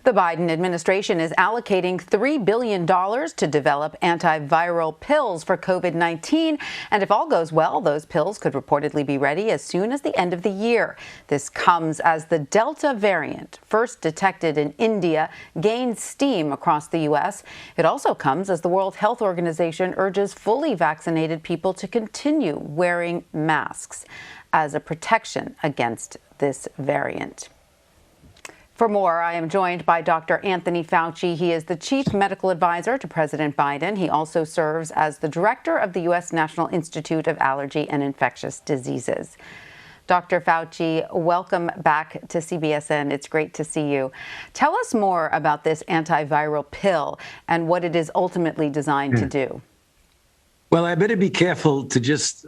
The Biden administration is allocating $3 billion to develop antiviral pills for COVID-19. And if all goes well, those pills could reportedly be ready as soon as the end of the year. This comes as the Delta variant, first detected in India, gains steam across the U.S. It also comes as the World Health Organization urges fully vaccinated people to continue wearing masks as a protection against this variant. For more, I am joined by Dr. Anthony Fauci. He is the chief medical advisor to President Biden. He also serves as the director of the U.S. National Institute of Allergy and Infectious Diseases. Dr. Fauci, welcome back to CBSN. It's great to see you. Tell us more about this antiviral pill and what it is ultimately designed to do. Well, I better be careful to just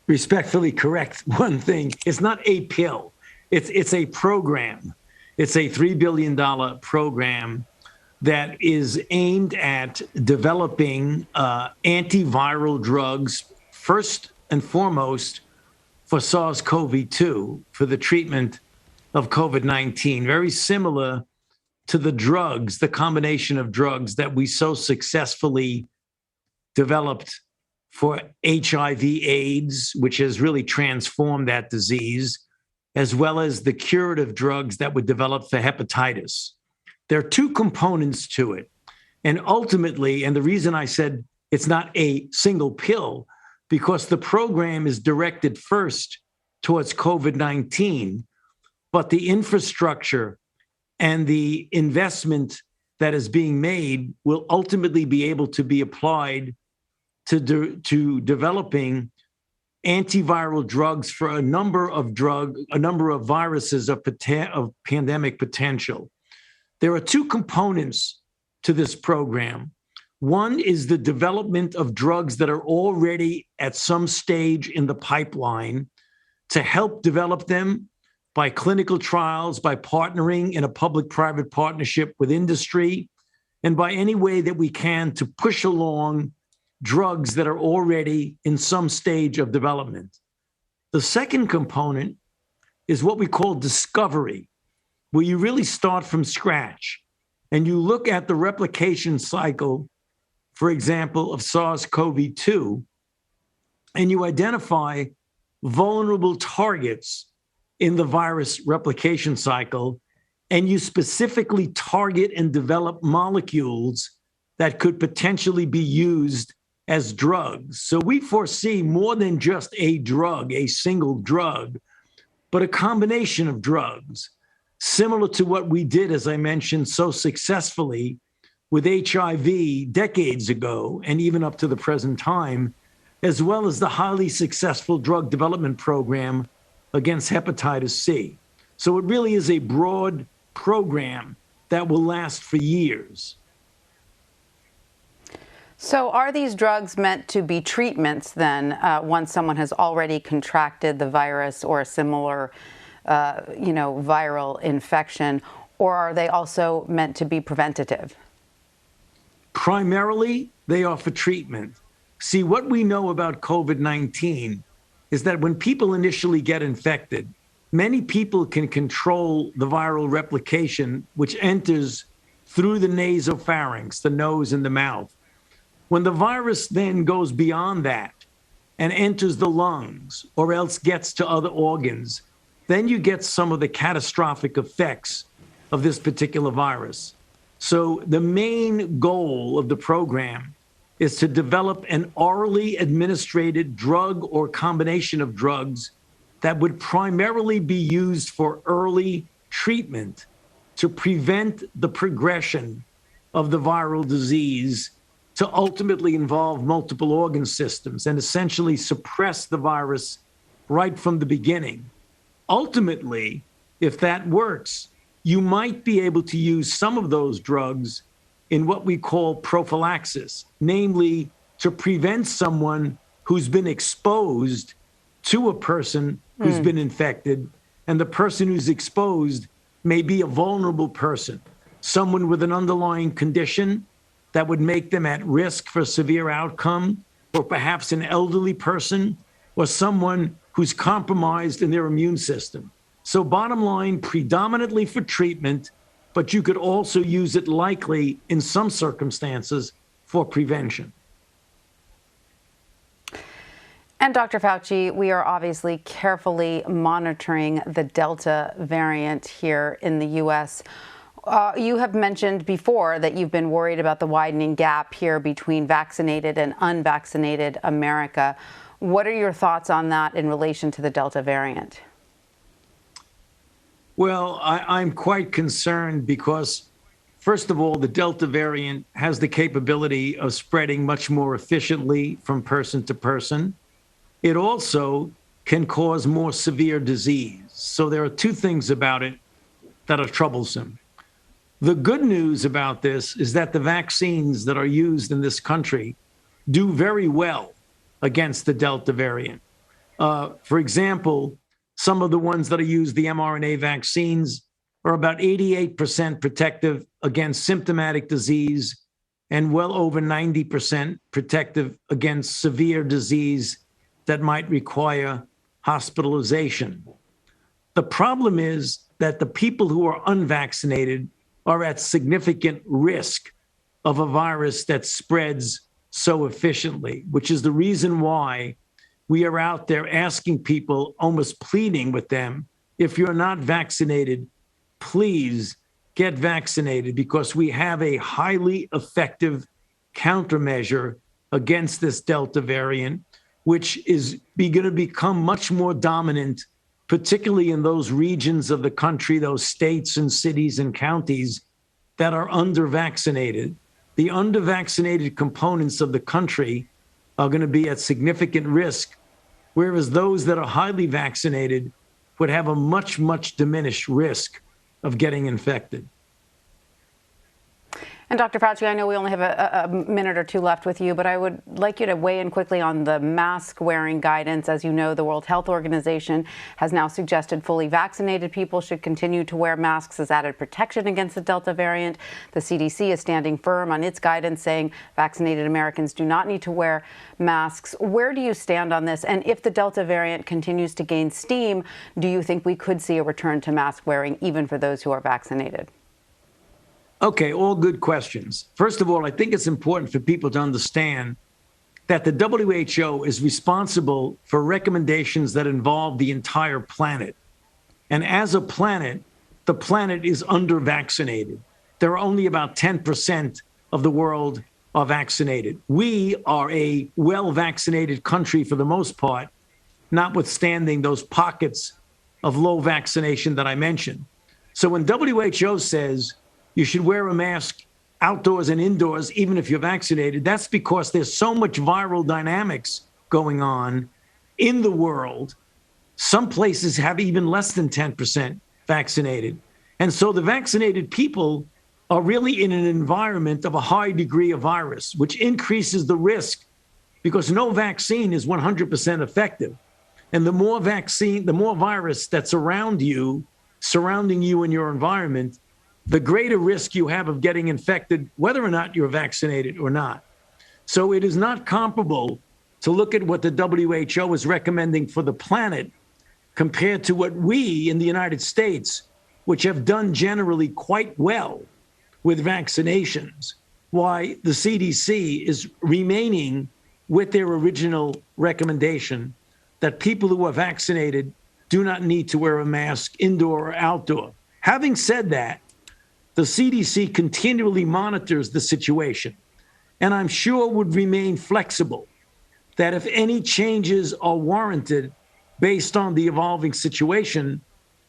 respectfully correct one thing. It's not a pill. It's a program. It's a $3 billion program that is aimed at developing antiviral drugs, first and foremost for SARS-CoV-2, for the treatment of COVID-19, very similar to the drugs, the combination of drugs that we so successfully developed for HIV/AIDS, which has really transformed that disease, as well as the curative drugs that were developed for hepatitis. There are two components to it. And ultimately, and the reason I said it's not a single pill, because the program is directed first towards COVID-19, but the infrastructure and the investment that is being made will ultimately be able to be applied to developing antiviral drugs for a number of viruses of pandemic potential. There are two components to this program. One is the development of drugs that are already at some stage in the pipeline to help develop them by clinical trials, by partnering in a public-private partnership with industry, and by any way that we can to push along drugs that are already in some stage of development. The second component is what we call discovery, where you really start from scratch and you look at the replication cycle, for example, of SARS-CoV-2, and you identify vulnerable targets in the virus replication cycle, and you specifically target and develop molecules that could potentially be used as drugs. So we foresee more than just a drug, a single drug, but a combination of drugs, similar to what we did, as I mentioned, so successfully with HIV decades ago, and even up to the present time, as well as the highly successful drug development program against hepatitis C. So it really is a broad program that will last for years. So are these drugs meant to be treatments then once someone has already contracted the virus or a similar, viral infection, or are they also meant to be preventative? Primarily, they are for treatment. See, what we know about COVID-19 is that when people initially get infected, many people can control the viral replication, which enters through the nasopharynx, the nose and the mouth. When the virus then goes beyond that and enters the lungs or else gets to other organs, then you get some of the catastrophic effects of this particular virus. So the main goal of the program is to develop an orally administered drug or combination of drugs that would primarily be used for early treatment to prevent the progression of the viral disease to ultimately involve multiple organ systems and essentially suppress the virus right from the beginning. Ultimately, if that works, you might be able to use some of those drugs in what we call prophylaxis, namely to prevent someone who's been exposed to a person who's been infected, and the person who's exposed may be a vulnerable person, someone with an underlying condition that would make them at risk for severe outcome, or perhaps an elderly person, or someone who's compromised in their immune system. So bottom line, predominantly for treatment, but you could also use it likely in some circumstances for prevention. And Dr. Fauci, we are obviously carefully monitoring the Delta variant here in the U.S. You have mentioned before that you've been worried about the widening gap here between vaccinated and unvaccinated America. What are your thoughts on that in relation to the Delta variant? Well, I'm quite concerned because, first of all, the Delta variant has the capability of spreading much more efficiently from person to person. It also can cause more severe disease. So there are two things about it that are troublesome. The good news about this is that the vaccines that are used in this country do very well against the Delta variant. For example, some of the ones that are used, the mRNA vaccines, are about 88% protective against symptomatic disease and well over 90% protective against severe disease that might require hospitalization. The problem is that the people who are unvaccinated are at significant risk of a virus that spreads so efficiently, which is the reason why we are out there asking people, almost pleading with them, if you're not vaccinated, please get vaccinated, because we have a highly effective countermeasure against this Delta variant, which is going to become much more dominant, particularly in those regions of the country, those states and cities and counties that are under-vaccinated. The under-vaccinated components of the country are going to be at significant risk, whereas those that are highly vaccinated would have a much, much diminished risk of getting infected. And Dr. Fauci, I know we only have a minute or two left with you, but I would like you to weigh in quickly on the mask wearing guidance. As you know, the World Health Organization has now suggested fully vaccinated people should continue to wear masks as added protection against the Delta variant. The CDC is standing firm on its guidance, saying vaccinated Americans do not need to wear masks. Where do you stand on this? And if the Delta variant continues to gain steam, do you think we could see a return to mask wearing even for those who are vaccinated? Okay, all good questions. First of all, I think it's important for people to understand that the WHO is responsible for recommendations that involve the entire planet. And as a planet, the planet is under-vaccinated. There are only about 10% of the world are vaccinated. We are a well-vaccinated country for the most part, notwithstanding those pockets of low vaccination that I mentioned. So when WHO says you should wear a mask outdoors and indoors, even if you're vaccinated, that's because there's so much viral dynamics going on in the world. Some places have even less than 10% vaccinated. And so the vaccinated people are really in an environment of a high degree of virus, which increases the risk because no vaccine is 100% effective. And the more vaccine, the more virus that's around you, surrounding you in your environment, the greater risk you have of getting infected, whether or not you're vaccinated or not. So it is not comparable to look at what the WHO is recommending for the planet compared to what we in the United States, which have done generally quite well with vaccinations, why the CDC is remaining with their original recommendation that people who are vaccinated do not need to wear a mask indoor or outdoor. Having said that, the CDC continually monitors the situation, and I'm sure would remain flexible that if any changes are warranted based on the evolving situation,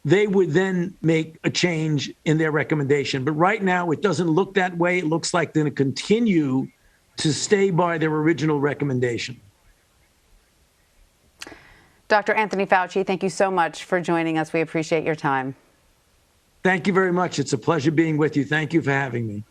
they would then make a change in their recommendation. But right now, it doesn't look that way. It looks like they're going to continue to stay by their original recommendation. Dr. Anthony Fauci, thank you so much for joining us. We appreciate your time. Thank you very much. It's a pleasure being with you. Thank you for having me.